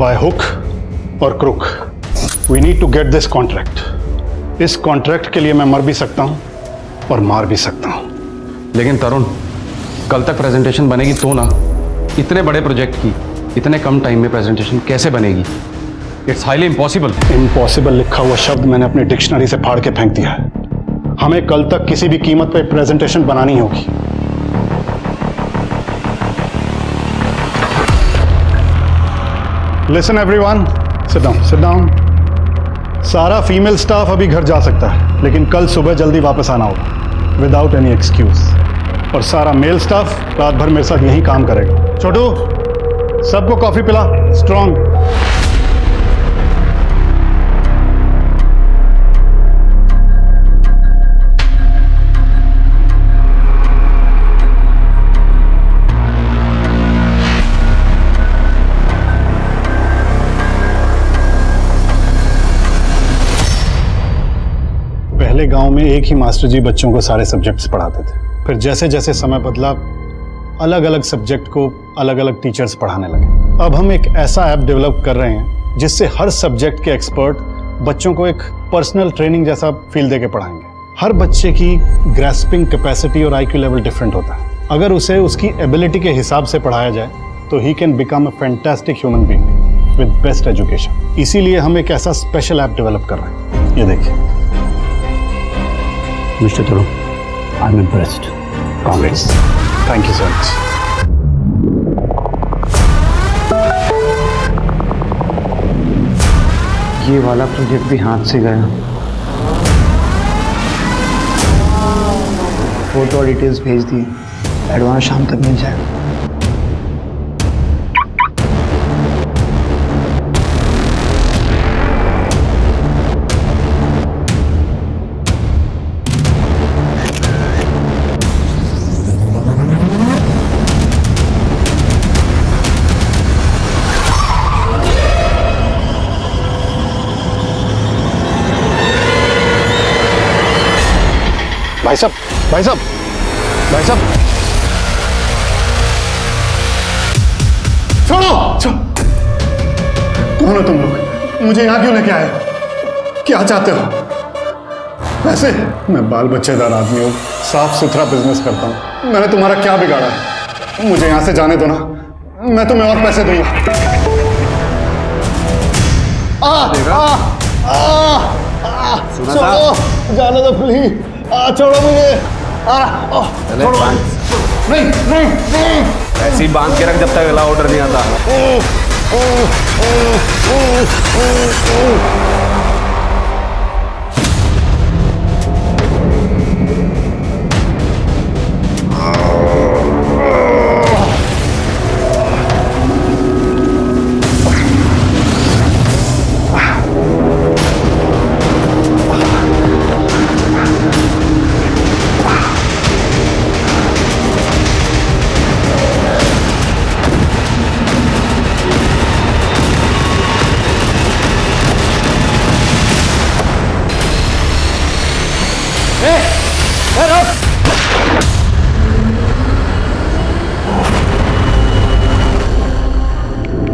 Bye hook और crook we need to get this contract. इस contract के लिए मैं मर भी सकता हूं और मार भी सकता हूं। लेकिन तरुण, कल तक प्रेजेंटेशन बनेगी तो ना। इतने बड़े प्रोजेक्ट की इतने कम टाइम में प्रेजेंटेशन कैसे बनेगी? It's highly impossible. इम्पॉसिबल लिखा हुआ शब्द मैंने अपनी डिक्शनरी से फाड़ के फेंक दिया है। हमें कल तक किसी भी कीमत पर प्रेजेंटेशन बनानी होगी। Listen everyone, sit down, sit down. सारा फीमेल स्टाफ अभी घर जा सकता है, लेकिन कल सुबह जल्दी वापस आना होगा विदाउट एनी एक्सक्यूज। और सारा मेल स्टाफ रात भर मेरे साथ यहीं काम करेगा। छोटू, सबको कॉफी पिला, स्ट्रॉन्ग। पहले गांव में एक ही मास्टर जी बच्चों को सारे सब्जेक्ट्स पढ़ाते थे। फिर जैसे जैसे समय बदला, अलग अलग सब्जेक्ट को अलग अलग टीचर्स पढ़ाने लगे। अब हम एक ऐसा ऐप डेवलप कर रहे हैं जिससे हर सब्जेक्ट के एक्सपर्ट बच्चों को एक पर्सनल ट्रेनिंग जैसा फील देके पढ़ाएंगे। हर बच्चे की ग्रैस्पिंग कैपेसिटी और आईक्यू लेवल डिफरेंट होता है। अगर उसे उसकी एबिलिटी के हिसाब से पढ़ाया जाए तो he can become a fantastic human being with best education. इसीलिए हम एक ऐसा स्पेशल ऐप डेवलप कर रहे हैं। ये देखिए। Mr. Turu, I'm impressed. Congrats. Thank you so much. ये वाला प्रोजेक्ट भी हाथ से गया। फोटो और डिटेल्स भेज दी, एडवांस शाम तक मिल जाएगा। भाई साहब, भाई साहब, भाई साहब, छोड़ो। कौन हो तुम लोग? मुझे यहाँ क्यों लेके आए? क्या चाहते हो? वैसे मैं बाल बच्चेदार आदमी हूँ, साफ सुथरा बिजनेस करता हूँ। मैंने तुम्हारा क्या बिगाड़ा है? मुझे यहाँ से जाने दो ना, मैं तुम्हें और पैसे दूंगा। छोड़ो, जाने दो प्लीज। छोड़ो मुझे। छोड़ो। नहीं नहीं नहीं, ऐसे ही बांध के रख जब तक अगला ऑर्डर नहीं आता।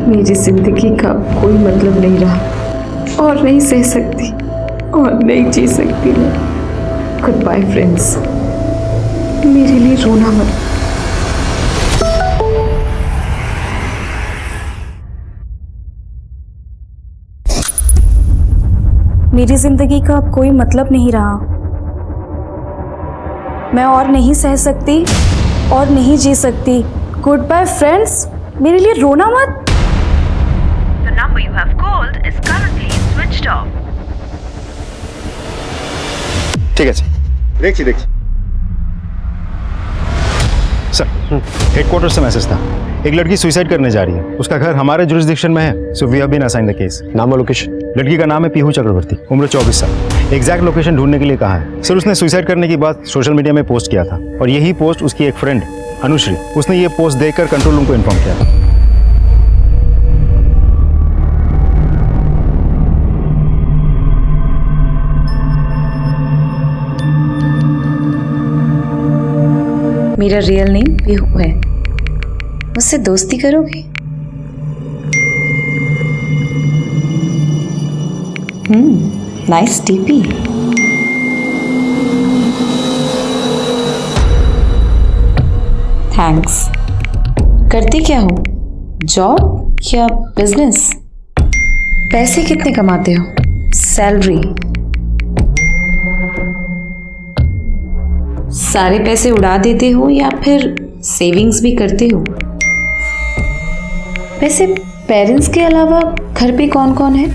मेरी जिंदगी का कोई मतलब नहीं रहा और नहीं सह सकती और नहीं जी सकती मैं। गुड बाय फ्रेंड्स, मेरे लिए रोना मत। मेरी जिंदगी का अब कोई मतलब नहीं रहा। मैं और नहीं सह सकती और नहीं जी सकती। गुड बाय फ्रेंड्स, मेरे लिए रोना मत। The number you have called is currently switched off. ঠিক আছে, দেখছি দেখছি सर। हेडक्वार्टर से मैसेज था, एक लड़की सुसाइड करने जा रही है। उसका घर हमारे जुरिस्डिक्शन में है, so we have been assigned the case. नाम और लोकेशन? लड़की का नाम है पीहू चक्रवर्ती, उम्र 24 साल। एग्जैक्ट लोकेशन ढूंढने के लिए कहा है। सर, उसने सुसाइड करने की बात सोशल मीडिया में पोस्ट किया था और यही पोस्ट उसकी एक फ्रेंड अनुश्री, उसने ये पोस्ट देखकर कंट्रोल रूम को इन्फॉर्म किया था। मेरा रियल नेम पीहू है। मुझसे दोस्ती करोगे? Nice TP. थैंक्स। करती क्या हो, जॉब या बिजनेस? पैसे कितने कमाते हो? सैलरी? सारे पैसे उड़ा देते हो या फिर सेविंग्स भी करते हो? वैसे पेरेंट्स के अलावा घर पे कौन कौन है?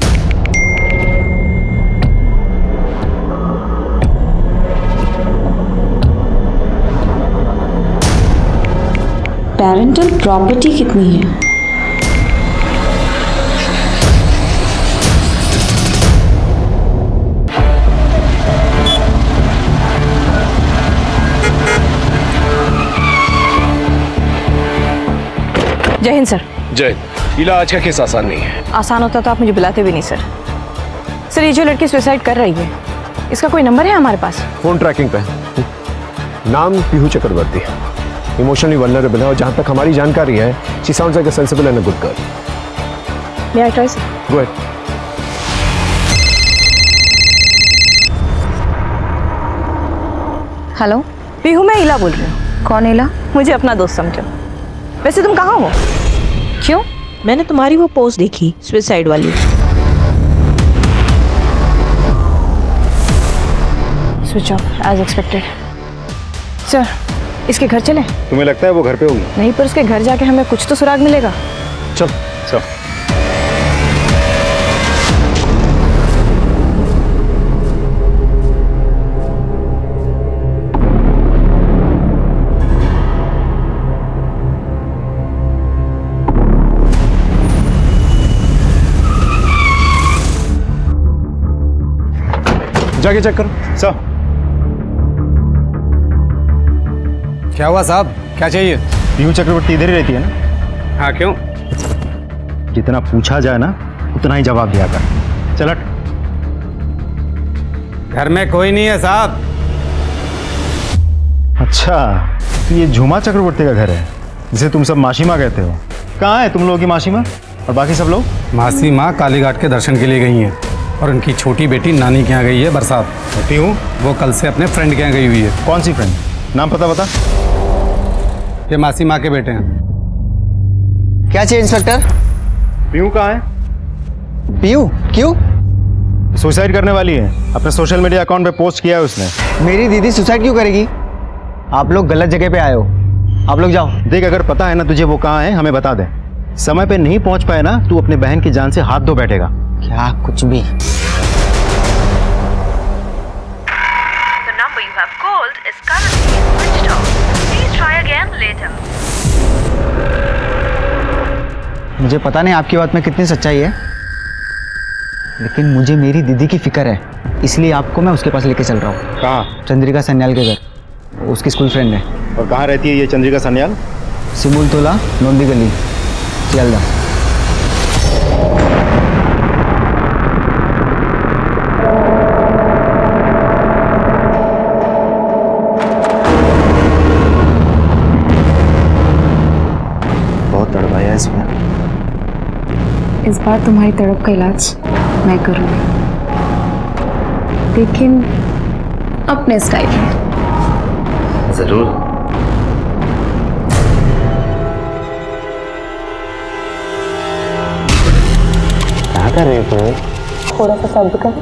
पेरेंटल प्रॉपर्टी कितनी है? जय हिंद सर। जय। लीला, आज का केस आसान नहीं है। आसान होता तो आप मुझे बुलाते भी नहीं सर। सर, ये जो लड़की सुसाइड कर रही है, इसका कोई नंबर है हमारे पास? फोन ट्रैकिंग पे नाम पीहू चक्रवर्ती, इमोशनली वल्नरेबल है और जहां तक हमारी जानकारी है, she sounds like a sensible and a good girl. May I try sir? Go ahead. Hello Pihu, मैं इला बोल रही हूँ। कौन इला? मुझे अपना दोस्त समझो। वैसे तुम कहाँ हो? क्यों? मैंने तुम्हारी वो पोस्ट देखी, सुसाइड वाली। Switch off as expected. Sir, इसके घर चलें? तुम्हें लगता है वो घर पे होगी? नहीं, पर उसके घर जाके हमें कुछ तो सुराग मिलेगा। चल चल। जाके चेक करो। सर, क्या हुआ साहब, क्या चाहिए? पीहू चक्रवर्ती इधर ही रहती है ना? हाँ, क्यों? जितना पूछा जाए ना उतना ही जवाब दिया कर। चल हट। घर में कोई नहीं है साहब। अच्छा, तो ये झूमा चक्रवर्ती का घर है जिसे तुम सब मासीमा कहते हो। कहाँ है तुम लोगों की मासीमा और बाकी सब लोग? मासी माँ कालीघाट के दर्शन के लिए गई हैं और उनकी छोटी बेटी नानी के यहाँ गई है बरसात। पीहू? वो कल से अपने फ्रेंड के यहाँ गई हुई है। कौन सी फ्रेंड? नाम पता बता। ये मासी माँ के बेटे हैं। क्या चाहिए इंस्पेक्टर? पीहू कहाँ है? पीयू? क्यों? सुसाइड करने वाली है, अपने सोशल मीडिया अकाउंट पे पोस्ट किया है उसने। मेरी दीदी सुसाइड क्यों करेगी? आप लोग गलत जगह पे आए हो, आप लोग जाओ। देख, अगर पता है ना तुझे वो कहाँ है, हमें बता दे। समय पे नहीं पहुंच पाए ना, तू अपने बहन की जान से हाथ धो बैठेगा। क्या कुछ भी? The number you have called is currently switched off. Please try again later. मुझे पता नहीं आपकी बात में कितनी सच्चाई है, लेकिन मुझे मेरी दीदी की फिक्र है, इसलिए आपको मैं उसके पास लेके चल रहा हूँ। कहाँ? चंद्रिका सन्याल के घर। उसकी स्कूल फ्रेंड है। और कहाँ रहती है ये चंद्रिका सन्याल? सिमुल तोला, नोंदी गली, सियालदा। बहुत तड़पाया इसमें। इस बार तुम्हारी तड़प का इलाज मैं करूँगी, लेकिन अपने स्टाइल में। जरूर। क्या कर रही हो? थोड़ा सा सब्र करो,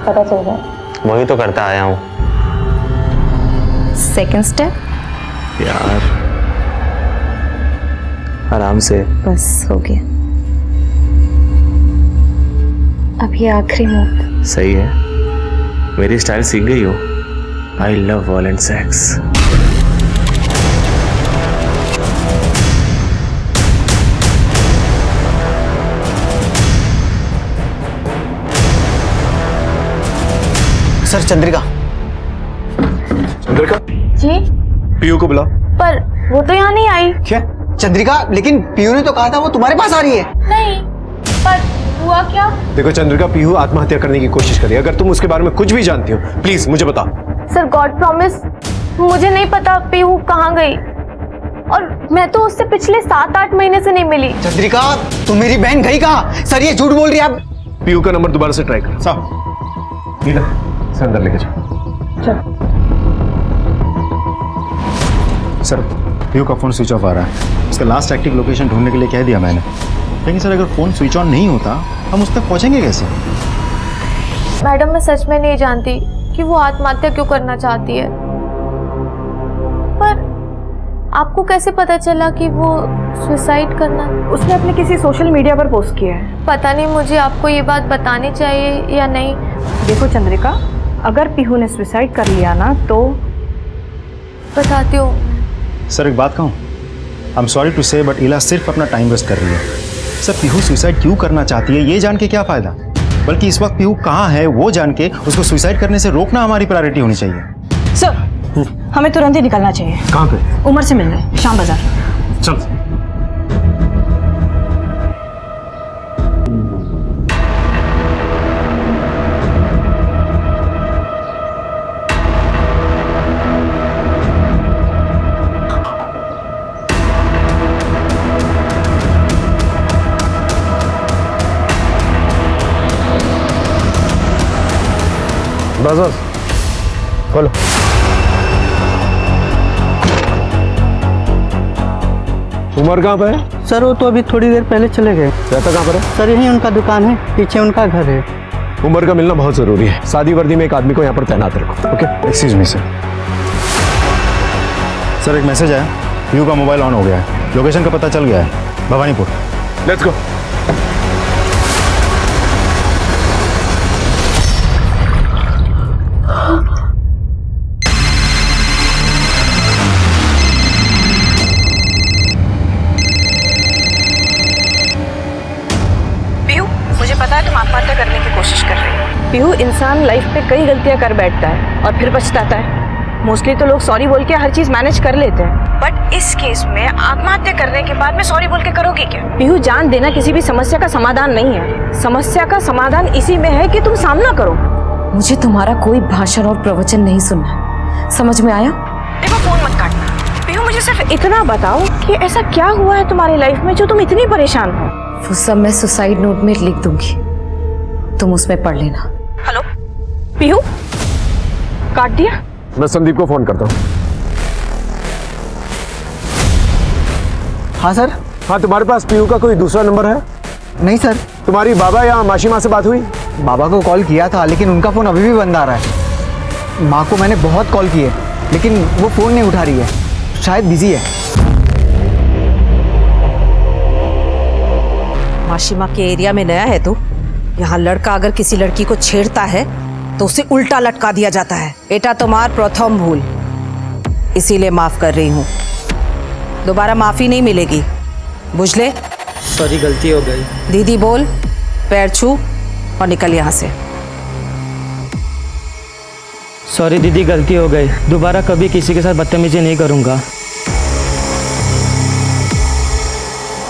पता चल जाए। वही तो करता आया हूँ सेकंड स्टेप। यार। आराम से। बस हो गया। अब ये आखिरी मूव। सही है, मेरी स्टाइल सीख गई हो। I love violent sex. Sir, Chandrika. Chandrika? जी? पीहू को बुला। पर वो तो यहाँ नहीं आई। क्या? चंद्रिका, लेकिन पीयू ने तो कहा था वो तुम्हारे पास आ रही है। नहीं, पर हुआ क्या? देखो चंद्रिका, पीहू आत्महत्या करने की कोशिश करी। अगर तुम उसके बारे में कुछ भी जानती हो, प्लीज मुझे बताओ। सर, गॉड प्रॉमिस, मुझे नहीं पता पीहू कहाँ गई, और मैं तो उससे पिछले 7-8 महीने से नहीं मिली। चंद्रिका, तुम मेरी बहन गई कहाँ? सर, ये झूठ बोल रही है आप। पीयू का नंबर दोबारा से ट्राई कर। साहब नीला से अंदर लेके जाओ। सर पीयू का फ़ोन स्विच ऑफ आ रहा है। इसका लास्ट एक्टिव लोकेशन ढूंढने के लिए कह दिया मैंने, लेकिन सर अगर फ़ोन स्विच ऑन नहीं होता हम उस तक पहुंचेंगे कैसे? मैडम मैं सच में नहीं जानती कि वो आत्महत्या क्यों करना चाहती है, पर आपको कैसे पता चला कि वो सुसाइड करना? उसने अपने किसी सोशल मीडिया पर पोस्ट किया है। पता नहीं मुझे आपको ये बात बतानी चाहिए या नहीं। देखो चंद्रिका, अगर पीहू ने सुसाइड कर लिया ना तो बताती हूँ। सर एक बात कहूँ, आई एम सॉरी टू से बट इला सिर्फ अपना टाइम वेस्ट कर रही है। सर पीहू सुसाइड क्यों करना चाहती है ये जान के क्या फ़ायदा, बल्कि इस वक्त पीहू कहाँ है वो जान के उसको सुसाइड करने से रोकना हमारी प्रायोरिटी होनी चाहिए। सर हमें तुरंत ही निकलना चाहिए। कहाँ पे? उमर से मिल रहे शाम बाजार। चल। बस खोलो। उमर कहाँ पे है? सर वो तो अभी थोड़ी देर पहले चले गए। रहता कहाँ पर है? सर यहीं उनका दुकान है, पीछे उनका घर है। उमर का मिलना बहुत जरूरी है। सादी वर्दी में एक आदमी को यहाँ पर तैनात रखो। Okay excuse me sir. Sir एक मैसेज आया, पीयू का मोबाइल ऑन हो गया है, लोकेशन का पता चल गया है, भवानीपुर। Let's go. मुझे पता है तुम आत्महत्या करने की कोशिश कर रही हो। पीहू, इंसान लाइफ पे कई गलतियां कर बैठता है और फिर पछताता है। मोस्टली तो लोग सॉरी बोल के हर चीज मैनेज कर लेते हैं, बट इस केस में आत्महत्या करने के बाद में सॉरी बोल के करोगे क्या? पीहू, जान देना किसी भी समस्या का समाधान नहीं है। समस्या का समाधान इसी में है कि तुम सामना करो। मुझे तुम्हारा कोई भाषण और प्रवचन नहीं सुनना, समझ में आया? देखो फोन मत काटना। पीहू, मुझे सिर्फ इतना बताओ कि ऐसा क्या हुआ है तुम्हारी लाइफ में जो तुम इतनी परेशान हो? वो सब मैं सुसाइड नोट में लिख दूंगी, तुम उसमें पढ़ लेना। हेलो पीहू, काट दिया? मैं संदीप को फोन करता हूँ। हाँ सर। हाँ, तुम्हारे पास पीयू का कोई दूसरा नंबर है? नहीं सर। तुम्हारी बाबा या मासी माँ से बात हुई? बाबा को कॉल किया था लेकिन उनका फ़ोन अभी भी बंद आ रहा है। माँ को मैंने बहुत कॉल किए लेकिन वो फ़ोन नहीं उठा रही है, शायद बिजी है। माशिमा के एरिया में नया है तो यहाँ लड़का अगर किसी लड़की को छेड़ता है तो उसे उल्टा लटका दिया जाता है। बेटा तुम्हार प्रथम भूल, इसीलिए माफ कर रही हूँ, दोबारा माफी नहीं मिलेगी, बुझले? सॉरी, गलती हो गई। दीदी बोल, पैर छू और निकल यहाँ से। सॉरी दीदी, गलती हो गई, दोबारा कभी किसी के साथ बदतमीजी नहीं करूँगा।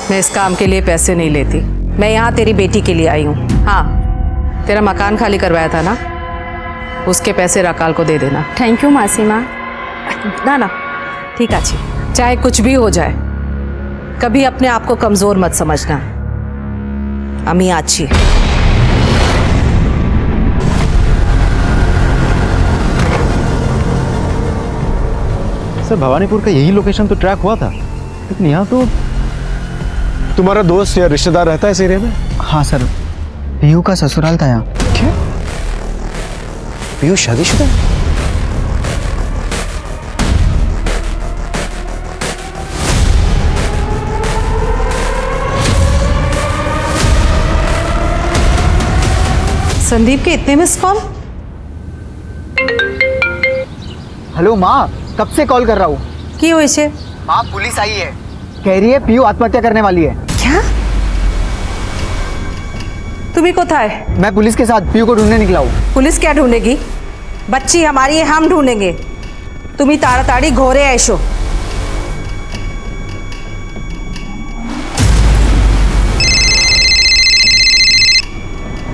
मैं इस काम के लिए पैसे नहीं लेती, मैं यहाँ तेरी बेटी के लिए आई हूँ। हाँ, तेरा मकान खाली करवाया था ना, उसके पैसे राकाल को दे देना। थैंक यू मासी माँ। ना ना ठीक है, अच्छी, चाहे कुछ भी हो जाए कभी अपने आप को कमजोर मत समझना। अम्मी अच्छी। सर भवानीपुर का यही लोकेशन तो ट्रैक हुआ था, लेकिन यहाँ तो तुम्हारा दोस्त या रिश्तेदार रहता है इस एरिया में? हाँ सर, पीयू का ससुराल था यहाँ। क्या? पीयू शादीशुदा है? संदीप के इतने मिस कॉल? हेलो माँ, कब से कॉल कर रहा हूँ। की हो इसे? माँ पुलिस आई है, कह रही है पीयू आत्महत्या करने वाली है। क्या? तुम्ही कोথায়? मैं पुलिस के साथ पीयू को ढूंढने निकला हूँ। पुलिस क्या ढूंढेगी? बच्ची हमारी है, हम ढूंढेंगे। तुम्ही ताड़ाताड़ी घोरे ऐशो।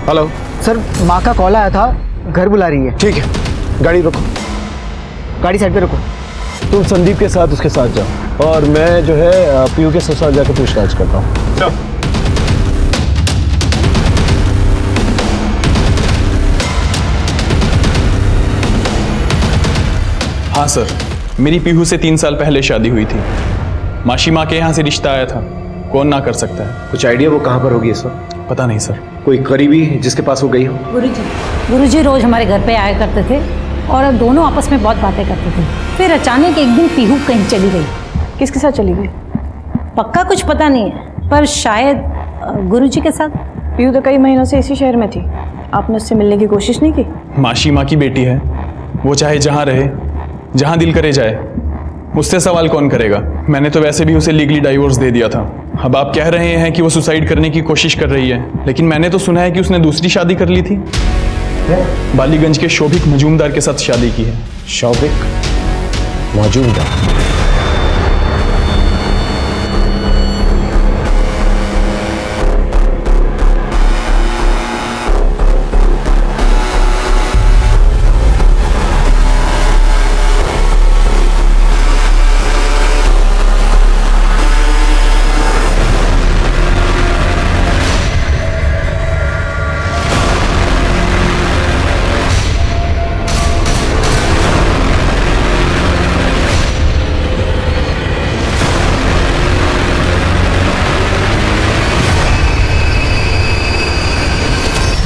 हेलो सर, माँ का कॉल आया था, घर बुला रही है। ठीक है, गाड़ी रोको। गाड़ी साइड पे रखो। तुम संदीप के साथ उसके साथ जाओ और मैं जो है पीयू के ससुराल जाकर पूछताछ करता हूँ। हाँ सर, मेरी पीहू से 3 साल पहले शादी हुई थी। माशी माँ के यहाँ से रिश्ता आया था, कौन ना कर सकता है। कुछ आइडिया वो कहाँ पर होगी इस वक्त? पता नहीं सर। कोई करीबी जिसके पास वो गई हो? गुरुजी रोज हमारे घर पे आया करते थे और अब दोनों आपस में बहुत बातें करते थे। फिर अचानक एक दिन पीहू कहीं चली गई। किसके साथ चली गई? पक्का कुछ पता नहीं है, पर शायद गुरुजी के साथ। पीहू तो कई महीनों से इसी शहर में थी, आपने उससे मिलने की कोशिश नहीं की? माशी माँ की बेटी है, वो चाहे जहाँ रहे, जहाँ दिल करे जाए, उससे सवाल कौन करेगा। मैंने तो वैसे भी उसे लीगली डाइवोर्स दे दिया था। अब आप कह रहे हैं कि वो सुसाइड करने की कोशिश कर रही है, लेकिन मैंने तो सुना है कि उसने दूसरी शादी कर ली थी। बालीगंज के शोभिक मजूमदार के साथ शादी की है। शोभिक मजूमदार?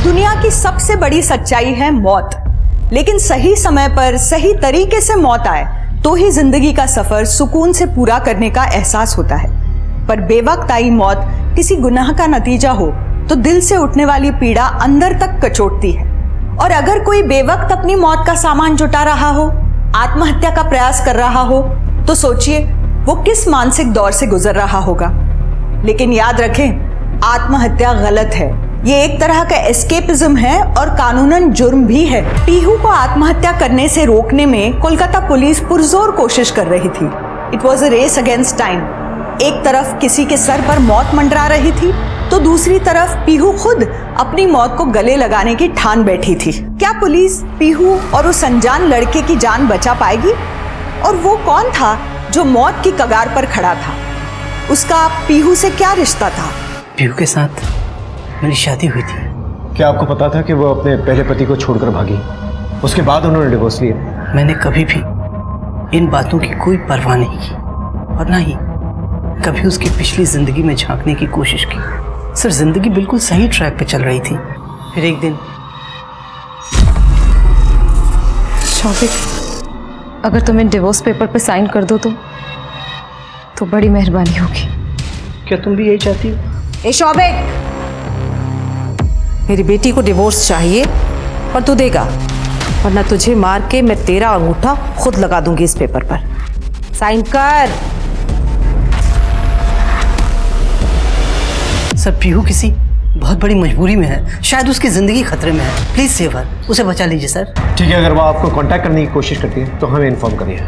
दुनिया की सबसे बड़ी सच्चाई है मौत, लेकिन सही समय पर सही तरीके से मौत आए तो ही जिंदगी का सफर सुकून से पूरा करने का एहसास होता है। पर बेवक्त आई मौत किसी गुनाह का नतीजा हो तो दिल से उठने वाली पीड़ा अंदर तक कचोटती है। और अगर कोई बेवक्त अपनी मौत का सामान जुटा रहा हो, आत्महत्या का प्रयास कर रहा हो, तो सोचिए वो किस मानसिक दौर से गुजर रहा होगा। लेकिन याद रखें, आत्महत्या गलत है, ये एक तरह का एस्केपिज्म है और कानूनन जुर्म भी है। पीहू को आत्महत्या करने से रोकने में कोलकाता पुलिस पुरजोर कोशिश कर रही थी। It was a race against time. एक तरफ किसी के सर पर मौत मंडरा रही थी, तो दूसरी तरफ पीहू खुद अपनी मौत को गले लगाने की ठान बैठी थी। क्या पुलिस पीहू और उस अनजान लड़के की जान बचा पाएगी? और वो कौन था जो मौत की कगार पर खड़ा था? उसका पीहू से क्या रिश्ता था? पीहू के साथ मेरी शादी हुई थी। क्या आपको पता था कि वो अपने पहले पति को छोड़कर भागी? उसके बाद उन्होंने डिवोर्स लिया? मैंने कभी भी इन बातों की कोई परवाह नहीं की और ना ही कभी उसकी पिछली जिंदगी में झांकने की कोशिश की। सर, जिंदगी बिल्कुल सही ट्रैक पे चल रही थी। फिर एक दिन शौविक, अगर तुम्हें डिवोर्स पेपर पे साइन कर दो तो बड़ी मेहरबानी होगी। क्या तुम भी यही चाहती हो? ए शौविक, मेरी बेटी को डिवोर्स चाहिए और तू देगा, वरना तुझे मार के मैं तेरा अंगूठा खुद लगा दूंगी इस पेपर पर। साइन कर। सर, पीहू किसी बहुत बड़ी मजबूरी में है, शायद उसकी जिंदगी खतरे में है। प्लीज सेव हर, उसे बचा लीजिए सर। ठीक है, अगर वो आपको कांटेक्ट करने की कोशिश करती है तो हमें इन्फॉर्म करिए।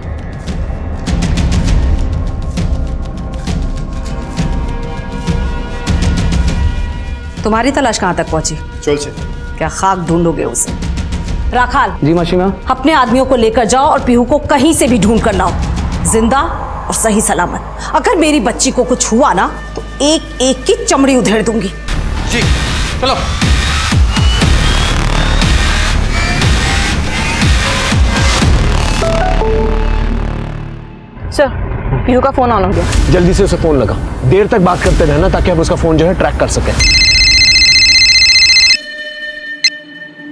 तुम्हारी तलाश कहाँ तक पहुंची? चल से क्या खाक ढूंढोगे उसे? राखाल, जी माशी माँ। अपने आदमियों को लेकर जाओ और पीहू को कहीं से भी ढूंढ कर लाओ, जिंदा और सही सलामत। अगर मेरी बच्ची को कुछ हुआ ना तो एक एक की चमड़ी उधेड़ दूंगी। जी चलो। सर, पीहू का फोन ऑन हो गया। जल्दी से उसे फोन लगा, देर तक बात करते रहना ताकि हम उसका फोन जो है ट्रैक कर सकें।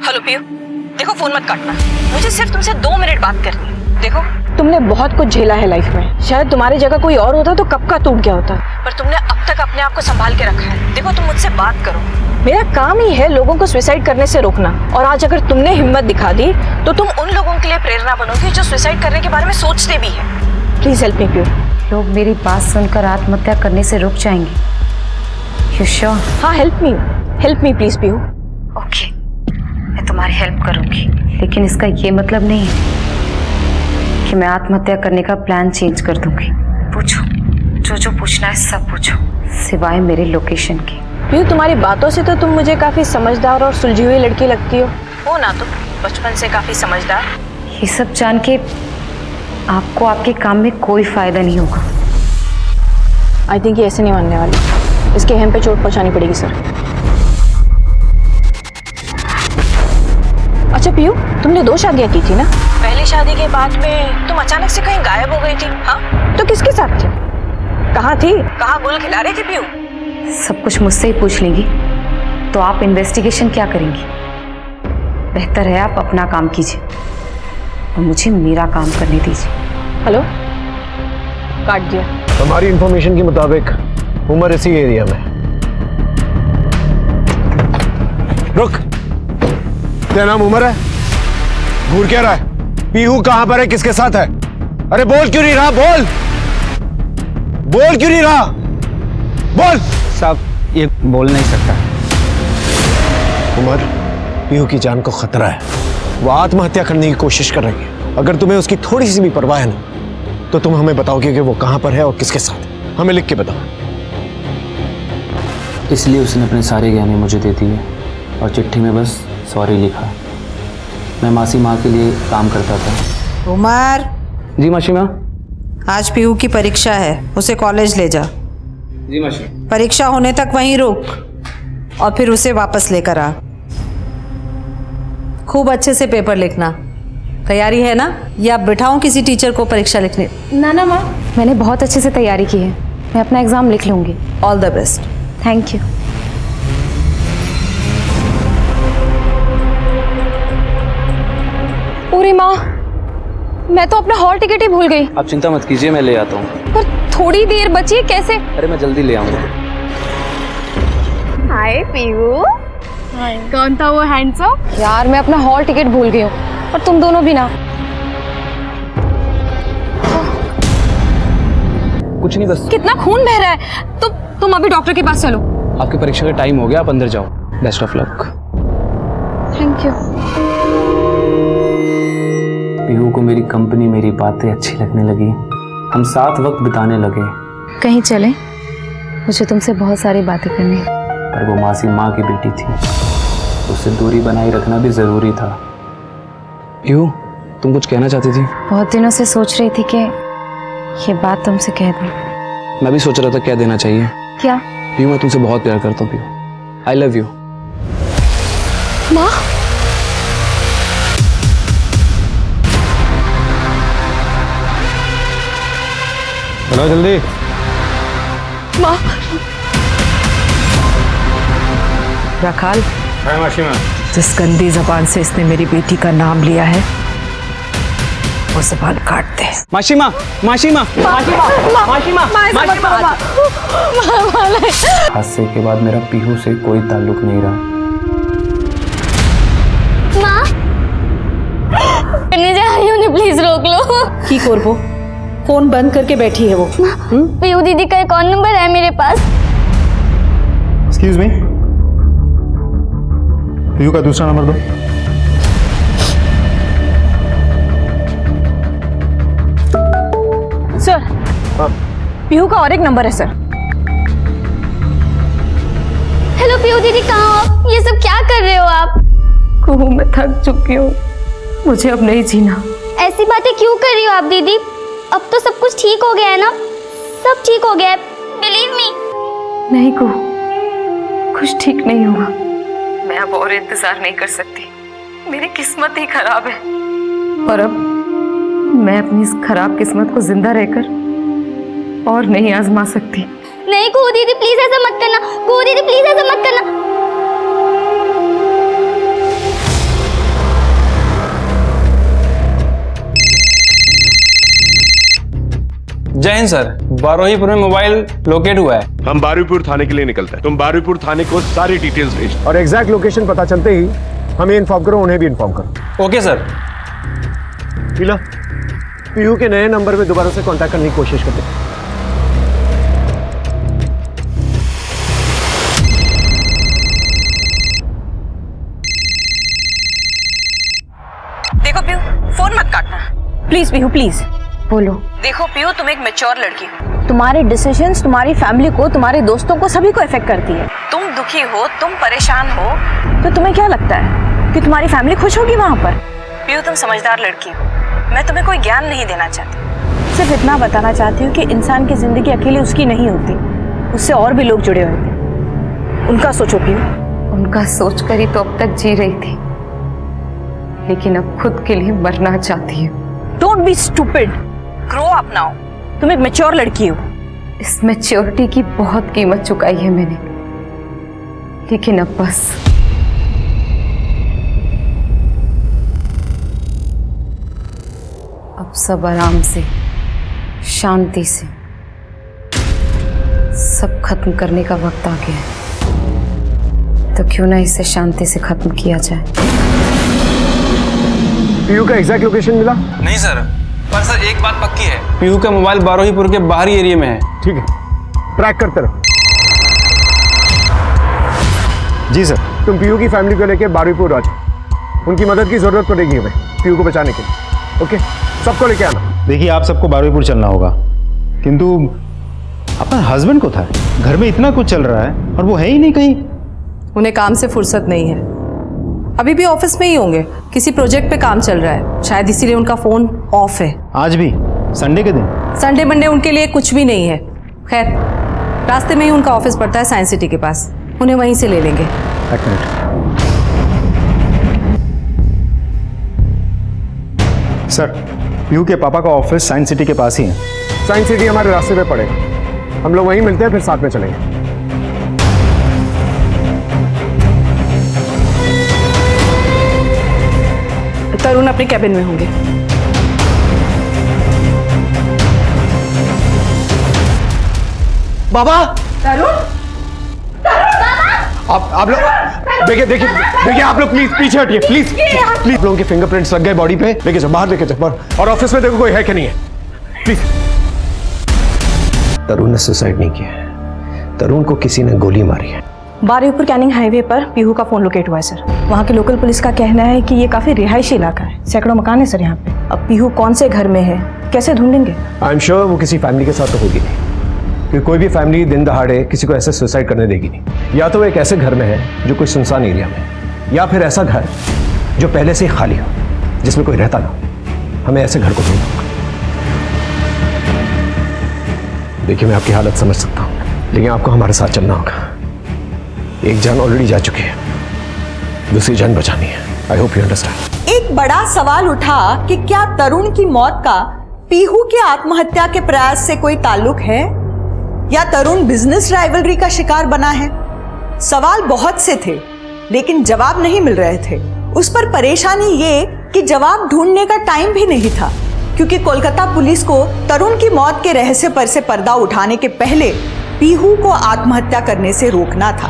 हेलो पीहू, देखो फोन मत काटना, मुझे सिर्फ तुमसे 2 मिनट बात करनी है। देखो, तुमने बहुत कुछ झेला है लाइफ में, शायद तुम्हारी जगह कोई और होता तो कब का टूट गया होता, पर तुमने अब तक अपने आप को संभाल के रखा है। देखो, तुम मुझसे बात करो, मेरा काम ही है लोगों को सुसाइड करने से रोकना, और आज अगर तुमने हिम्मत दिखा दी तो तुम उन लोगों के लिए प्रेरणा बनोगी जो सुसाइड करने के बारे में सोचते भी हैं। Please help me Pihu. लोग मेरी बात सुनकर आत्महत्या करने से रुक जाएंगे। You sure? हाँ, help me please Pihu. Okay, मैं तुम्हारी हेल्प करूंगी, लेकिन इसका ये मतलब नहीं है कि मैं आत्महत्या करने का प्लान चेंज कर दूंगी। पूछो, जो पूछना है सब पूछो, सिवाय मेरे लोकेशन के। पीहू, तुम्हारी बातों से तो तुम मुझे काफी समझदार और सुलझी हुई लड़की लगती हो ना? तुम बचपन से काफी समझदार। ये सब जान के आपको आपके काम में कोई फायदा नहीं होगा। आई थिंक ये ऐसे नहीं मानने वाली, इसके अहम पे चोट पहुंचानी पड़ेगी सर। अच्छा अच्छा पीयू, तुमने 2 शादियां की थी ना? पहली शादी के बाद में तुम अचानक से कहीं गायब हो गई थी। हाँ, तो किसके साथ थी? कहाँ थी? कहाँ गुल खिला रही थी पीयू? सब कुछ मुझसे ही पूछ लेंगी तो आप इन्वेस्टिगेशन क्या करेंगी? बेहतर है आप अपना काम कीजिए और मुझे मेरा काम करने दीजिए। हेलो, काट दिया। हमारी इंफॉर्मेशन के मुताबिक उमर इसी एरिया में। रुक, तेरा नाम उमर है? घूर क्या रहा है? पीहू कहां पर है, किसके साथ है? अरे बोल क्यों नहीं रहा? बोल क्यों नहीं रहा? बोल। साहब ये बोल नहीं सकता। उमर, पीहू की जान को खतरा है। वो आत्महत्या करने की कोशिश कर रही है। अगर तुम्हें उसकी थोड़ी सी भी परवाह है ना, तो तुम हमें बताओगे कि वो कहां पर है और किसके साथ। हमें लिख के बताओ। इसलिए उसने अपने सारे गहने मुझे दे दिए और चिट्ठी में बस सॉरी लिखा। मैं मासी माँ के लिए काम करता था। उमर। जी मासी माँ। आज पीहू की परीक्षा है, उसे कॉलेज ले जा। जी मासी। परीक्षा होने तक वहीं रुक और फिर उसे वापस लेकर आ। खूब अच्छे से पेपर लिखना। तैयारी है ना? या बिठाऊं किसी टीचर को परीक्षा लिखने? ना माँ, मैंने बहुत अच्छे से तैयारी की है, मैं अपना एग्जाम लिख लूंगी। All the best. Thank you. पूरी माँ, मैं तो अपना हॉल टिकट ही भूल गई। आप चिंता मत कीजिए, मैं ले आता हूँ। पर थोड़ी देर बची है, कैसे? अरे मैं जल्दी ले आऊंगा। हाय पीयू। कौन था वो हैंडसम? यार मैं अपना हॉल टिकट भूल गई हूँ और तुम दोनों भी ना। कुछ नहीं, बस कितना खून बह रहा है। तुम अभी डॉक्टर के पास चलो। आपकी परीक्षा का टाइम हो गया, आप अंदर जाओ। Best of luck. Thank you. Pihu को मेरी कंपनी, मेरी बातें अच्छी लगने लगी। हम साथ वक्त बिताने लगे। कहीं चले? मुझे तुमसे बहुत सारी बातें करनी है। पर वो मासी माँ की बेटी थी, उससे दूरी बनाए रखना भी जरूरी था। पीहू, तुम कुछ कहना चाहती थी? बहुत दिनों से सोच रही थी कि ये बात तुमसे कह दूं। मैं भी सोच रहा था क्या देना चाहिए। क्या? पीहू, मैं तुमसे बहुत प्यार करता हूँ पीहू। I love you. माँ, चलो जल्दी। माँ। रखाल, मासी माँ। जिस गंदी जबान से इसने मेरी बेटी का नाम लिया है वो जबान काट दे। मासी माँ, मासी माँ, मासी माँ, मासी माँ, मासी माँ। हादसे के बाद मेरा पीहू से कोई ताल्लुक नहीं रहा। माँ, प्लीज रोक लो। की करबो? फोन बंद करके बैठी है वो। पीयू दीदी का एक और नंबर है मेरे पास। एक्सक्यूज मी, पीयू का दूसरा नंबर दो। सर, पीहू का और एक नंबर है सर। हेलो पीयू दीदी, कहाँ हो आप? ये सब क्या कर रहे हो आप? कुहू, मैं थक चुकी हूँ, मुझे अब नहीं जीना। ऐसी बातें क्यों कर रही हो आप दीदी? अब तो सब कुछ ठीक हो गया है ना? सब ठीक हो गया है, बिलीव मी। नहीं कुहू, कुछ ठीक नहीं होगा। मैं अब और इंतजार नहीं कर सकती, मेरी किस्मत ही खराब है। और अब मैं अपनी इस खराब किस्मत को जिंदा रहकर और नहीं आजमा सकती। नहीं कुहू दीदी, प्लीज ऐसा मत करना। कुहू दीदी, प्लीज ऐसा मत करना। जय हिंद सर, बारोहीपुर में मोबाइल लोकेट हुआ है। हम बारुईपुर थाने के लिए निकलते हैं। तुम बारुईपुर थाने को सारी डिटेल्स भेज और एग्जैक्ट लोकेशन पता चलते ही हमें इन्फॉर्म करो, उन्हें भी इन्फॉर्म करो। Okay sir. पीला, पीहू के नए नंबर पे दोबारा से कांटेक्ट करने की कोशिश करते हैं। देखो पीहू, फोन मत काटना प्लीज। पीहू प्लीज। बोलो। देखो पीहू, तुम एक मैच्योर लड़की हो। तुम्हारे डिसीजंस तुम्हारी फैमिली को, तुम्हारे दोस्तों को, सभी को इफेक्ट करती है। तुम दुखी हो, तुम परेशान हो, तो तुम्हें क्या लगता है कि तुम्हारी फैमिली खुश होगी वहां पर? पीहू, तुम समझदार लड़की हो, मैं तुम्हें कोई ज्ञान नहीं देना चाहती, सिर्फ इतना बताना चाहती हूँ कि इंसान की जिंदगी अकेली उसकी नहीं होती, उससे और भी लोग जुड़े होते हैं। उनका सोचो पीहू। उनका सोचकर ही तो अब तक जी रही थी, लेकिन अब खुद के लिए मरना चाहती है। Don't be stupid, grow up now. तुम एक मैच्योर लड़की हो। इस मैच्योरिटी की बहुत कीमत चुकाई है मैंने, लेकिन अब बस। अब सब आराम से, शांति से सब खत्म करने का वक्त आ गया है। तो क्यों ना इसे शांति से खत्म किया जाए। पीयू का एग्जैक्ट लोकेशन मिला? नहीं सर, पर सर एक बात पक्की है, पीहू का मोबाइल बारोहीपुर के बाहरी एरिया में है। ठीक है, ट्रैक करते रहो। जी सर। तुम पीयू की फैमिली को लेकर बारुईपुर आ जाओ, उनकी मदद की जरूरत पड़ेगी हमें पीयू को बचाने के लिए। ओके, सबको लेके आना। देखिए, आप सबको बारुईपुर चलना होगा, किंतु अपना हस्बैंड को था, घर में इतना कुछ चल रहा है और वो है ही नहीं कहीं। उन्हें काम से फुर्सत नहीं है, अभी भी ऑफिस में ही होंगे, किसी प्रोजेक्ट पे काम चल रहा है, शायद इसीलिए उनका फोन ऑफ है। आज भी संडे के दिन? संडे मंडे उनके लिए कुछ भी नहीं है। खैर, रास्ते में ही उनका ऑफिस पड़ता है साइंस सिटी के पास, उन्हें वहीं से ले लेंगे। एक मिनट। सर, पीयू के पापा का ऑफिस साइंस सिटी के पास ही है। साइंस सिटी हमारे रास्ते पे पड़ेगा, हम लोग वहीं मिलते हैं, फिर साथ में चलेंगे। तरुण अपने कैबिन में होंगे। बाबा! तरुण! आप लोग देखिए आप लोग प्लीज पीछे हटिए, प्लीज प्लीज। लोगों के फिंगरप्रिंट्स लग गए बॉडी पे, लेके जाओ बाहर, लेके जाओ बाहर। और ऑफिस में देखो कोई है कि नहीं है, प्लीज। तरुण ने सुसाइड नहीं किया है, तरुण को किसी ने गोली मारी है। बारुईपुर कैनिंग हाईवे पर पीहू का फोन लोकेट हुआ है सर। वहाँ के लोकल पुलिस का कहना है कि ये काफी रिहायशी इलाका है, सैकड़ों मकान है सर यहाँ पे। अब पीहू कौन से घर में है, कैसे ढूंढेंगे? आई एम श्योर वो किसी फैमिली के साथ तो होगी नहीं, क्योंकि कोई भी फैमिली दिन दहाड़े किसी को ऐसे सुसाइड करने देगी नहीं। या तो वो एक ऐसे घर में है जो कोई सुनसान एरिया में, या फिर ऐसा घर जो पहले से ही खाली हो, जिसमें कोई रहता ना हो। हमें ऐसे घर को ढूंढना होगा। देखिए, मैं आपकी हालत समझ सकता हूँ, लेकिन आपको हमारे साथ चलना होगा। एक जान ऑलरेडी जा चुकी है, दूसरी जान बचानी है। I hope you understand. एक बड़ा सवाल उठा कि क्या तरुण की मौत का पीहू के आत्महत्या के प्रयास से कोई ताल्लुक है, या तरुण बिजनेस राइवलरी का शिकार बना है। सवाल बहुत से थे, लेकिन जवाब नहीं मिल रहे थे। उस पर परेशानी ये कि जवाब ढूंढने का टाइम भी नहीं था, क्योंकि कोलकाता पुलिस को तरुण की मौत के रहस्य पर से पर्दा उठाने के पहले पीहू को आत्महत्या करने से रोकना था।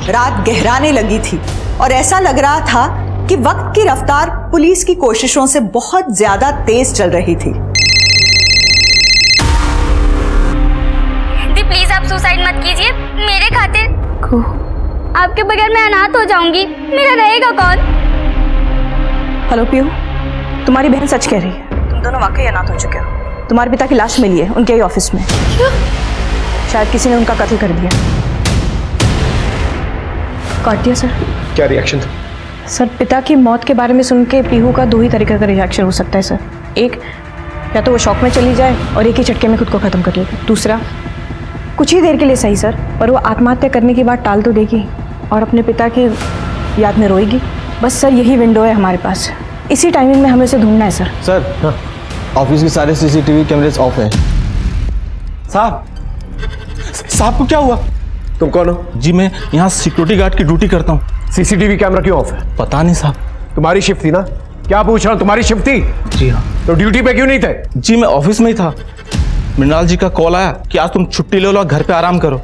रात गहराने लगी थी और ऐसा लग रहा था कि वक्त की रफ्तार पुलिस की कोशिशों से बहुत ज्यादा तेज चल रही थी। प्लीज आप सुसाइड मत कीजिए मेरे खातिर। आपके बगैर मैं अनाथ हो जाऊंगी, मेरा रहेगा कौन? हेलो पीहू, तुम्हारी बहन सच कह रही है, तुम दोनों वाकई अनाथ हो चुके हो। तुम्हारे पिता की लाश मिली है उनके ही ऑफिस में। शायद किसी ने उनका कत्ल कर दिया। काट दिया सर। क्या रिएक्शन था? सर, पिता की मौत के बारे में सुन के पीहू का दो ही तरीके का रिएक्शन हो सकता है सर। एक, या तो वो शॉक में चली जाए और एक ही झटके में खुद को खत्म कर लेगी। दूसरा, कुछ ही देर के लिए सही सर, पर वो आत्महत्या करने की बात टाल तो देगी और अपने पिता की याद में रोएगी। बस सर, यही विंडो है हमारे पास, इसी टाइमिंग में हमें उसे ढूंढना है सर। सर, ऑफिस के सारे सीसीटीवी कैमरेज ऑफ है। साहब को क्या हुआ? तुम कौन हो? जी, मैं यहाँ सिक्योरिटी गार्ड की ड्यूटी करता हूँ। सीसीटीवी कैमरा क्यों ऑफ है? पता नहीं साहब। तुम्हारी शिफ्ट थी ना? क्या पूछ रहा हूँ, तुम्हारी शिफ्ट थी? जी हाँ। तो ड्यूटी पे क्यों नहीं थे? जी, मैं ऑफिस में ही था। मृणाल जी का कॉल आया कि आज तुम छुट्टी ले लो और घर पे आराम करो।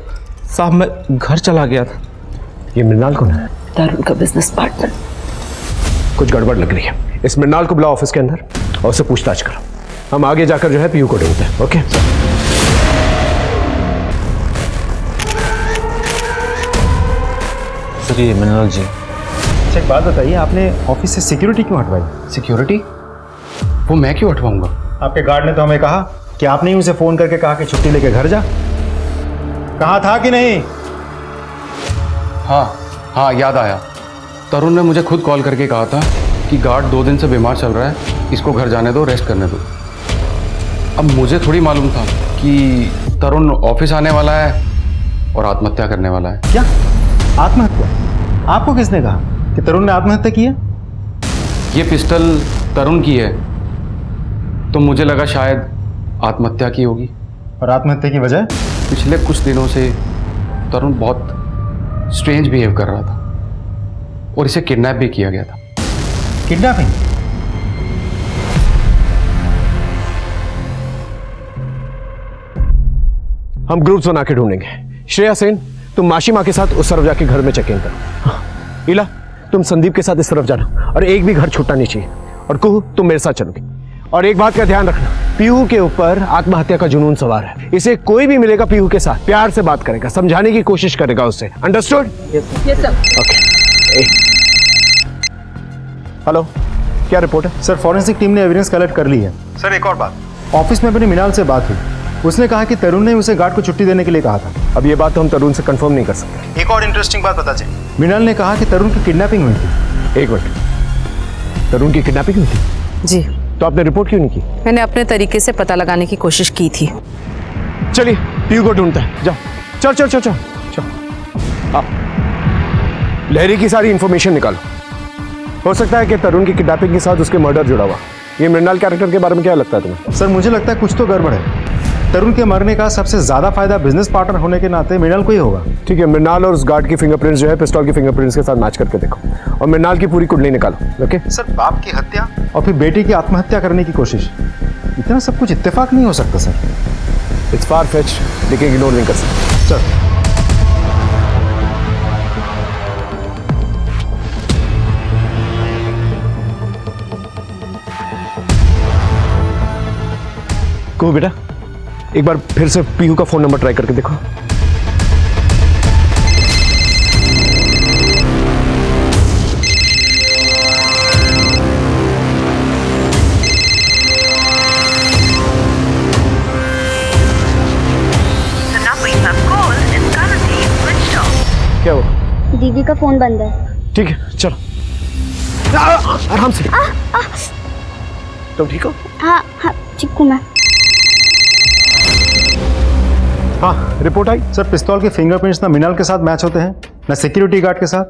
साहब, मैं घर चला गया था। ये मृणाल कौन है? तरुण का बिजनेस पार्टनर। कुछ गड़बड़ लग रही है। इस मृणाल को बुलाओ ऑफिस के अंदर और उससे पूछताछ करो। हम आगे जाकर जो है पीयू को ढूंढते हैं। ओके सर, ये मृणाल जी। अच्छा, एक बात बताइए, आपने ऑफिस से सिक्योरिटी क्यों हटवाई? सिक्योरिटी? वो मैं क्यों हटवाऊंगा? आपके गार्ड ने तो हमें कहा कि आपने ही उसे फोन करके कहा कि छुट्टी लेके घर जा। कहा था कि नहीं? हाँ, याद आया। तरुण ने मुझे खुद कॉल करके कहा था कि गार्ड 2 दिन से बीमार चल रहा है, इसको घर जाने दो, रेस्ट करने दो। अब मुझे थोड़ी मालूम था कि तरुण ऑफिस आने वाला है और आत्महत्या करने वाला है। क्या आत्महत्या? आपको किसने कहा कि तरुण ने आत्महत्या की है? ये पिस्टल तरुण की है, तो मुझे लगा शायद आत्महत्या की होगी। और आत्महत्या की वजह? पिछले कुछ दिनों से तरुण बहुत स्ट्रेंज बिहेव कर रहा था और इसे किडनैप भी किया गया था। किडनैपिंग? हम ग्रुप्स बना के ढूंढेंगे। श्रेया सेन, तुम माशी माँ के साथ उस तरफ जाके घर में चेकिंग करो। इला, तुम संदीप के साथ इस तरफ जाना और एक भी घर छूटना नहीं चाहिए। और कुहू, तुम मेरे साथ चलोगे। और एक बात का ध्यान रखना, पीहू के ऊपर आत्महत्या का जुनून सवार है। इसे कोई भी मिलेगा पीहू के साथ प्यार से बात करेगा, समझाने की कोशिश करेगा उससे। Understood? Yes sir. Okay. Hello, क्या रिपोर्ट है? सर, फॉरेंसिक टीम ने एविडेंस कलेक्ट कर ली है। सर, एक और बात, ऑफिस में अपनी मिनाल से बात हुई। उसने कहा कि तरुण ने उसे गार्ड को छुट्टी देने के लिए कहा था। अब ये बात तो हम तरुण से कंफर्म नहीं कर सकते। एक और इंटरेस्टिंग बात पता चली, मिनाल ने कहा कि तरुण की किडनैपिंग हुई थी। एक मिनट, तरुण की किडनैपिंग हुई थी? जी। तो आपने रिपोर्ट क्यों नहीं की? मैंने अपने तरीके से पता लगाने की कोशिश की थी। चलिए, पीहू को ढूंढते हैं। जाओ, चल चल चल चल चल। आप लहरी की सारी इंफॉर्मेशन निकालो। हो सकता है कि तरुण की किडनैपिंग के साथ उसके मर्डर जुड़ा हुआ। ये मृणाल कैरेक्टर के बारे में क्या लगता है तुम्हें? सर, मुझे लगता है कुछ तो गड़बड़ है। तरुण के मरने का सबसे ज्यादा फायदा बिजनेस पार्टनर होने के नाते मृणाल को ही होगा। ठीक है, मृणाल और उस गार्ड की फिंगरप्रिंट्स जो है पिस्तौल की फिंगरप्रिंट्स के साथ मैच करके देखो और मृणाल की पूरी कुंडली निकालो। ओके सर, बाप की हत्या और फिर बेटी की आत्महत्या करने की कोशिश, इतना सब कुछ इत्तेफाक नहीं हो सकता सर। इट्स फार फेच, लेकिन इग्नोर नहीं कर सकते। सर, को बेटा, एक बार फिर से पीहू का फोन नंबर ट्राई करके देखो। The number you have called is currently switched off. क्या हुआ? दीदी का फोन बंद है। ठीक है, चलो आराम से। तुम ठीक हो? हाँ हाँ ठीक हूँ मैं। हाँ, रिपोर्ट आई। सर, पिस्तौल के फिंगरप्रिंट्स ना मिनाल के साथ मैच होते हैं, ना सिक्योरिटी गार्ड के साथ,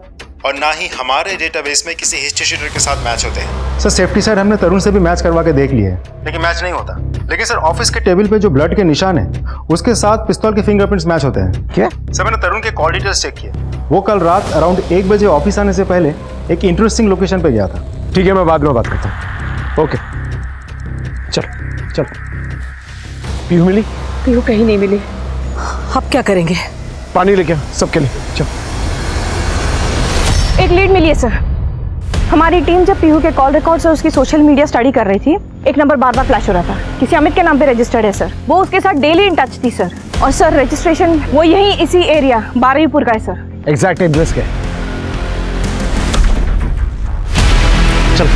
और ना ही हमारे डेटाबेस में किसी हिस्ट्री शीटर के साथ मैच होते हैं। सर, सेफ्टी साइड हमने तरुण से भी मैच करवा के देख लिया है, लेकिन मैच नहीं होता। लेकिन सर, ऑफिस के टेबल पे जो ब्लड के निशान है उसके साथ पिस्तौल के फिंगरप्रिंट्स मैच होते हैं। क्या? सर, मैंने तरुण के कॉल डिटेल्स चेक किए। वो कल रात अराउंड 1 बजे ऑफिस आने से पहले एक इंटरेस्टिंग लोकेशन पे गया था। ठीक है, मैं बाद में बात करता हूँ। ओके, चल चल। पीहू मिली? पीहू कहीं नहीं मिली। अब क्या करेंगे? पानी लेके आ सबके लिए। चल। एक लीड मिली है सर। हमारी टीम जब पीहू के कॉल रिकॉर्ड्स और उसकी सोशल मीडिया स्टडी कर रही थी, एक नंबर बार बार फ्लैश हो रहा था। किसी अमित के नाम पे रजिस्टर्ड है सर। वो उसके साथ डेली इन टच थी सर। और सर, रजिस्ट्रेशन वो यही इसी एरिया 12वीपुर का है सर। एग्जैक्ट एड्रेस क्या है? चल।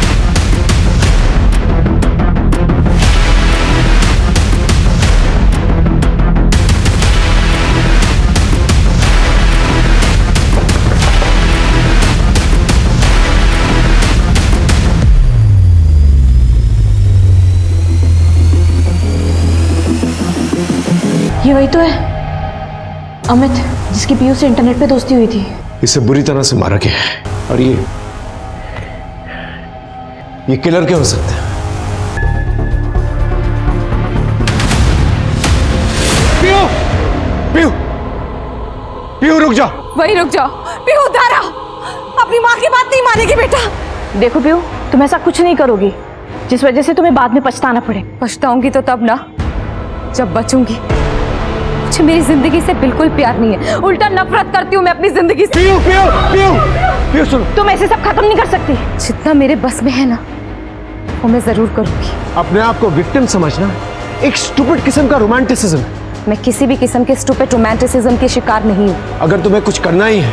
ये वही तो है अमित, जिसकी पीयू से इंटरनेट पे दोस्ती हुई थी। इसे बुरी तरह से मारा गया है। और ये किलर क्या हो सकते हैं? पीहू, पीहू, पीहू रुक जाओ। वही रुक जाओ। पीहू दारा, अपनी माँ की बात नहीं मानेगी बेटा। देखो पीहू, तुम ऐसा कुछ नहीं करोगी जिस वजह से तुम्हें बाद में पछताना पड़े। पछताऊंगी तो तब ना, जब बचूंगी। मुझे मेरी जिंदगी से बिल्कुल प्यार नहीं है, उल्टा नफरत करती हूँ मैं अपनी जिंदगी से। पीहू, पीहू, पीहू, पीहू सुनो। तुम ऐसे सब खत्म नहीं कर सकती। जितना मेरे बस में है ना, वो मैं जरूर करूंगी। अपने आप को विक्टिम समझना एक स्टूपिड किस्म का रोमांटिसिज्म है। मैं किसी भी किस्म के स्टूपिड रोमांटिसिज्म के शिकार नहीं हूँ। अगर तुम्हें कुछ करना ही है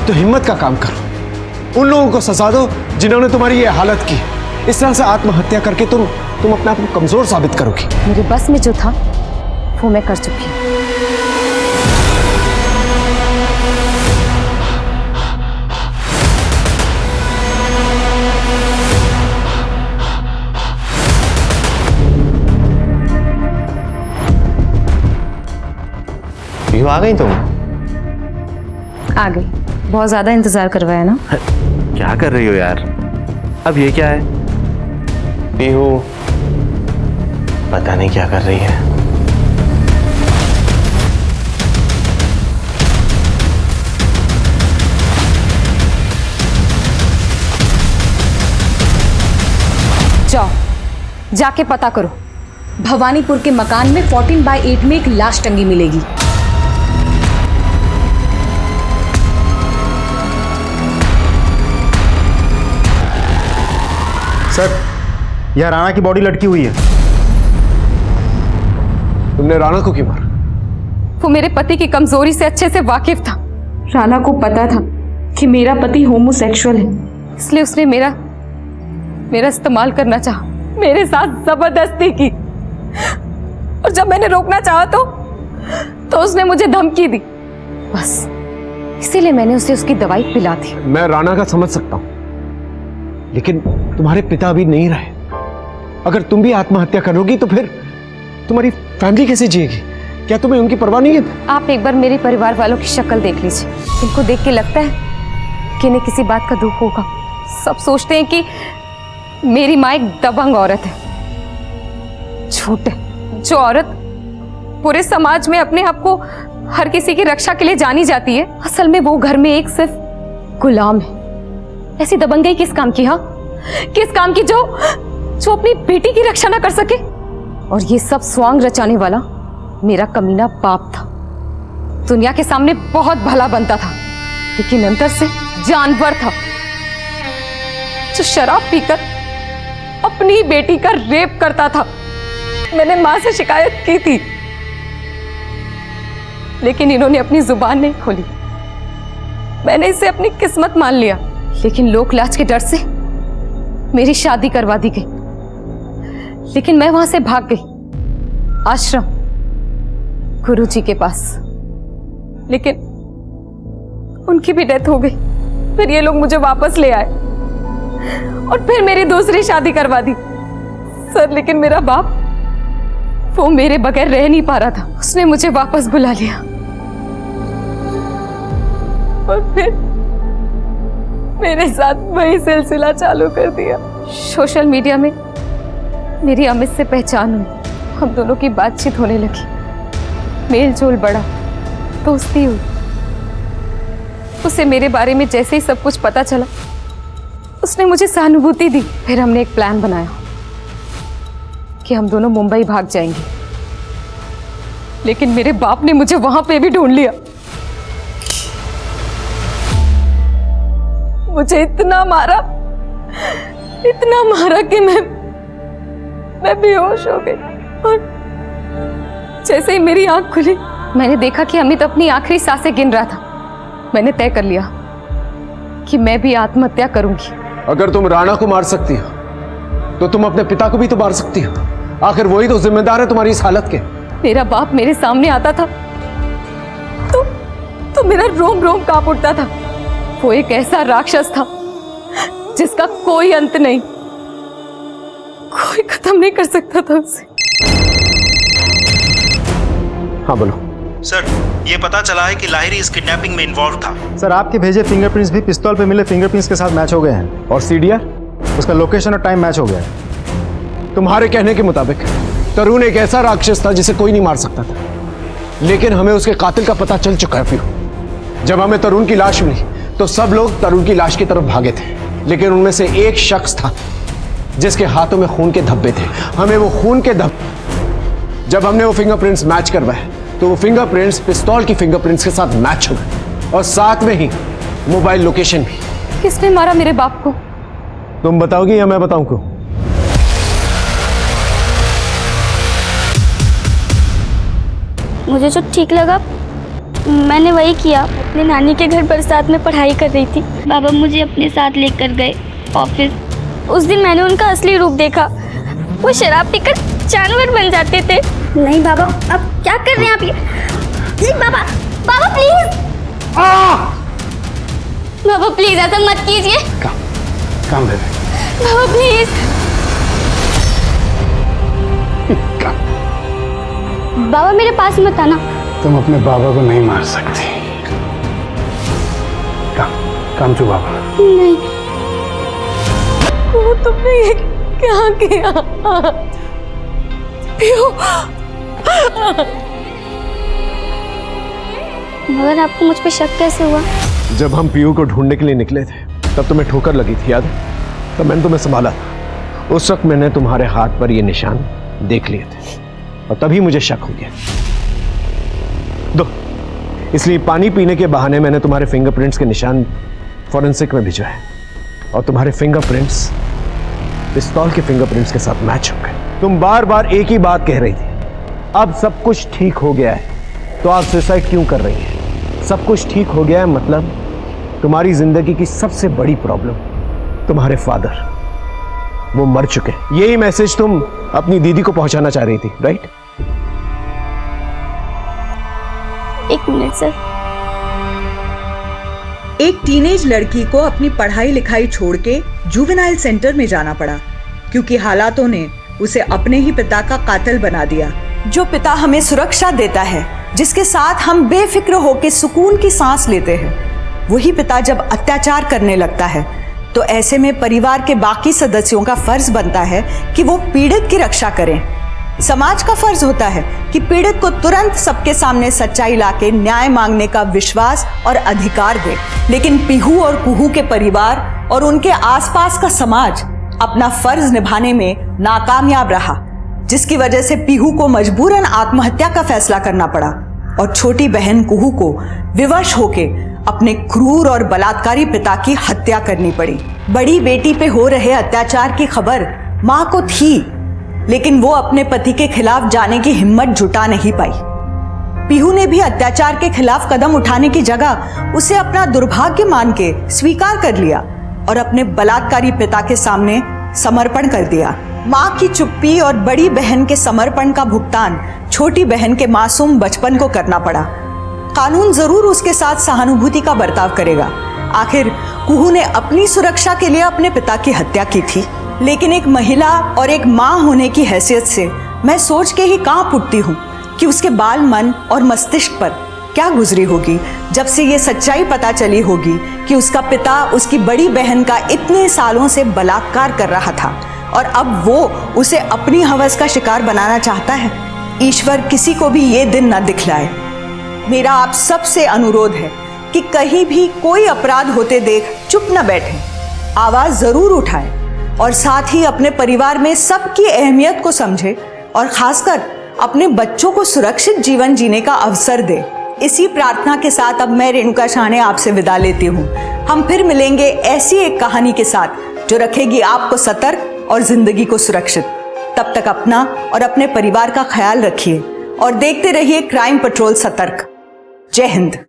तो हिम्मत का काम करो। उन लोगों को सजा दो जिन्होंने तुम्हारी ये हालत की। इस तरह से आत्महत्या करके तुम अपने आप को कमजोर साबित करोगी। मेरे बस में जो था वो मैं कर चुकी हूँ। पीहू आ गई तुम? आ गई। बहुत ज्यादा इंतजार करवाया ना? क्या कर रही हो यार? अब ये क्या है? पीहू पता नहीं क्या कर रही है। जाओ, जाके पता करो। भवानीपुर के मकान में 14/8 में एक लाश टंगी मिलेगी। सर, यह राणा की बॉडी लटकी हुई है। तुमने राणा को क्यों मारा? वो मेरे पति की कमजोरी से अच्छे से वाकिफ था। राणा को पता था कि मेरा पति होमोसेक्सुअल है, इसलिए उसने मेरा इस्तेमाल करना चाहा, मेरे साथ जबरदस्ती की। और जब मैंने रोकना चाहा तो उसने मुझे धमकी दी। बस इसीलिए मैंने उसे उसकी दवाई पिला दी। मैं राणा का समझ सकता हूं, लेकिन तुम्हारे पिता अभी नहीं रहे। अगर तुम भी आत्महत्या करोगी तो फिर तुम्हारी फैमिली कैसे जिएगी? क्या तुम्हें उनकी परवाह नहीं है? आप एक बार मेरे परिवार वालों की शक्ल देख लीजिए। इनको देख के लगता है कि इन्हें किसी बात का दुख होगा। सब सोचते हैं कि मेरी माँ एक दबंग औरत है। झूठ है। जो औरत पूरे समाज में अपने आप को हर किसी की रक्षा के लिए जानी जाती है, असल में वो घर में एक सिर्फ गुलाम है। ऐसी दबंगई किस काम की? हाँ, किस काम की जो अपनी बेटी की रक्षा ना कर सके? और ये सब स्वांग रचाने वाला मेरा कमीना बाप था। दुनिया के सामने बहुत भला बनता था, लेकिन अंदर से जानवर था, जो शराब पीकर अपनी बेटी का रेप करता था। मैंने मां से शिकायत की थी, लेकिन इन्होंने अपनी जुबान नहीं खोली। मैंने इसे अपनी किस्मत मान लिया, लेकिन लोक लाज के डर से मेरी शादी करवा दी गई। लेकिन मैं वहां से भाग गई आश्रम, गुरुजी के पास, लेकिन उनकी भी डेथ हो गई। फिर ये लोग मुझे वापस ले आए और फिर मेरी दूसरी शादी करवा दी। सर, लेकिन मेरा बाप वो मेरे बगैर रह नहीं पा रहा था। उसने मुझे वापस बुला लिया और फिर मेरे साथ वही सिलसिला चालू कर दिया। सोशल मीडिया में मेरी अमित से पहचान हुई। हम दोनों की बातचीत होने लगी, मेल जोल बढ़ा, दोस्ती हुई। उसे मेरे बारे में जैसे ही सब कुछ पता चला, उसने मुझे सहानुभूति दी। फिर हमने एक प्लान बनाया कि हम दोनों मुंबई भाग जाएंगे, लेकिन मेरे बाप ने मुझे वहां पे भी ढूंढ लिया। मुझे इतना मारा कि मैं बेहोश हो गई। और जैसे ही मेरी आंख खुली, मैंने देखा कि अमित अपनी आखिरी सांसें गिन रहा था। मैंने तय कर लिया कि मैं भी आत्महत्या करूंगी। अगर तुम राणा को मार सकती हो तो तुम अपने पिता को भी तो मार सकती हो। आखिर वही तो जिम्मेदार है तुम्हारी इस हालत के। मेरा बाप मेरे सामने आता था तो मेरा रोम रोम कांप उठता था। वो एक ऐसा राक्षस था जिसका कोई अंत नहीं, कोई खत्म नहीं कर सकता था उसे। हाँ बोलो। सर, ये पता चला है कि लाहिरी इस किडनैपिंग में इन्वॉल्व था। सर, आपके भेजे फिंगरप्रिंट्स भी पिस्तौल पे मिले फिंगरप्रिंट्स के साथ मैच हो गए हैं। और सीडीआर? उसका लोकेशन और टाइम मैच हो गया है। तुम्हारे कहने के मुताबिक तरुण एक ऐसा राक्षस था जिसे कोई नहीं मार सकता था, लेकिन हमें उसके कातिल का पता चल चुका है। फिर जब हमें तरुण की लाश मिली तो सब लोग तरुण की लाश की तरफ भागे थे, लेकिन उनमें से एक शख्स था जिसके हाथों में खून के धब्बे थे। हमें वो खून के धब्बे, जब हमने वो फिंगरप्रिंट्स मैच करवाए तो वो फिंगरप्रिंट्स पिस्तौल की फिंगरप्रिंट्स के साथ मैच हो गए, और साथ में ही मोबाइल लोकेशन भी। किसने मारा मेरे बाप को? तुम बताओगी या मैं बताऊं क्यों? मुझे जो ठीक लगा मैंने वही किया। अपनी नानी के घर बरसात में पढ़ाई कर रही थी। बाबा मुझे अपने साथ लेकर गए ऑफिस। उस दिन मैंने उनका असली रूप देखा। वो शराब पीकर जानवर बन जाते थे। नहीं बाबा, अब क्या कर रहे हैं आप ये? नहीं बाबा, बाबा प्लीज, बाबा प्लीज ऐसा मत कीजिए। काम बेबी। Baba please. बाबा मेरे पास मत आना। तुम अपने बाबा को नहीं मार सकती। काम टू बाबा। नहीं तुमने ये क्या किया? पीहू, मगर आपको मुझ पे शक कैसे हुआ? जब हम पीयू को ढूंढने के लिए निकले थे तब तुम्हें ठोकर लगी थी, याद है? तब मैंने तुम्हें संभाला था। उस वक्त मैंने तुम्हारे हाथ पर ये निशान देख लिए थे और तभी मुझे शक हो गया। दो, इसलिए पानी पीने के बहाने मैंने तुम्हारे फिंगरप्रिंट्स के निशान फॉरेंसिक में भिजवाए और तुम्हारे फिंगरप्रिंट्स पिस्तौल के फिंगरप्रिंट्स के साथ मैच हो गए। तुम बार बार एक ही बात कह रही थी, अब सब कुछ ठीक हो गया है तो आप सुसाइड क्यों कर रही हैं? सब कुछ ठीक हो गया है मतलब तुम्हारी जिंदगी की सबसे बड़ी प्रॉब्लम तुम्हारे फादर, वो मर चुके हैं। यही मैसेज तुम अपनी दीदी को पहुंचाना चाह रही थी, राइट? एक मिनट सर। एक टीनेज लड़की को अपनी पढ़ाई लिखाई छोड़ के जुवेनाइल सेंटर में जाना पड़ा क्योंकि हालातों ने उसे अपने ही पिता का कातिल बना दिया। जो पिता हमें सुरक्षा देता है, जिसके साथ हम बेफिक्र होकर सुकून की सांस लेते हैं, वही पिता जब अत्याचार करने लगता है तो ऐसे में परिवार के बाकी सदस्यों का फर्ज बनता है कि वो पीड़ित की रक्षा करें। समाज का फर्ज होता है कि पीड़ित को तुरंत सबके सामने सच्चाई लाके न्याय मांगने का विश्वास और अधिकार दे। लेकिन पीहू और कुहू के परिवार और उनके आसपास का समाज अपना फर्ज निभाने में नाकामयाब रहा, जिसकी वजह से पीहू को मजबूरन आत्महत्या का फैसला करना पड़ा और छोटी बहन कुहू को विवश होके अपने क्रूर और बलात्कारी पिता की हत्या करनी पड़ी। बड़ी बेटी पे हो रहे अत्याचार की खबर मां को थी, लेकिन वो अपने पति के खिलाफ जाने की हिम्मत जुटा नहीं पाई। पीहू ने भी अत्याचार के खिलाफ कदम उठाने की जगह उसे अपना दुर्भाग्य मान के स्वीकार कर लिया और अपने बलात्कारी पिता के सामने समर्पण कर दिया। मां की चुप्पी और बड़ी बहन के समर्पण का भुगतान छोटी बहन के मासूम बचपन को करना पड़ा। कानून जरूर उसके साथ सहानुभूति का बर्ताव करेगा। आखिर कुहू ने अपनी सुरक्षा के लिए अपने पिता की हत्या की थी, लेकिन एक महिला और एक मां होने की हैसियत से मैं सोच के ही कांप उठती हूँ कि उसके बाल मन और मस्तिष्क पर क्या गुजरी होगी जब से ये सच्चाई पता चली होगी कि उसका पिता उसकी बड़ी बहन का इतने सालों से बलात्कार कर रहा था और अब वो उसे अपनी हवस का शिकार बनाना चाहता है। ईश्वर किसी को भी ये दिन न दिखलाए। मेरा आप सबसे अनुरोध है कि कहीं भी कोई अपराध होते देख चुप न बैठें, आवाज जरूर उठाएं और साथ ही अपने परिवार में सबकी अहमियत को समझें और खासकर अपने बच्चों को सुरक्षित जीवन जीने का अवसर दें। इसी प्रार्थना के साथ अब मैं रेणुका शाहने आपसे विदा लेती हूँ। हम फिर मिलेंगे ऐसी एक कहानी के साथ जो रखेगी आपको सतर्क और जिंदगी को सुरक्षित। तब तक अपना और अपने परिवार का ख्याल रखिए और देखते रहिए क्राइम पेट्रोल सतर्क। जय हिंद।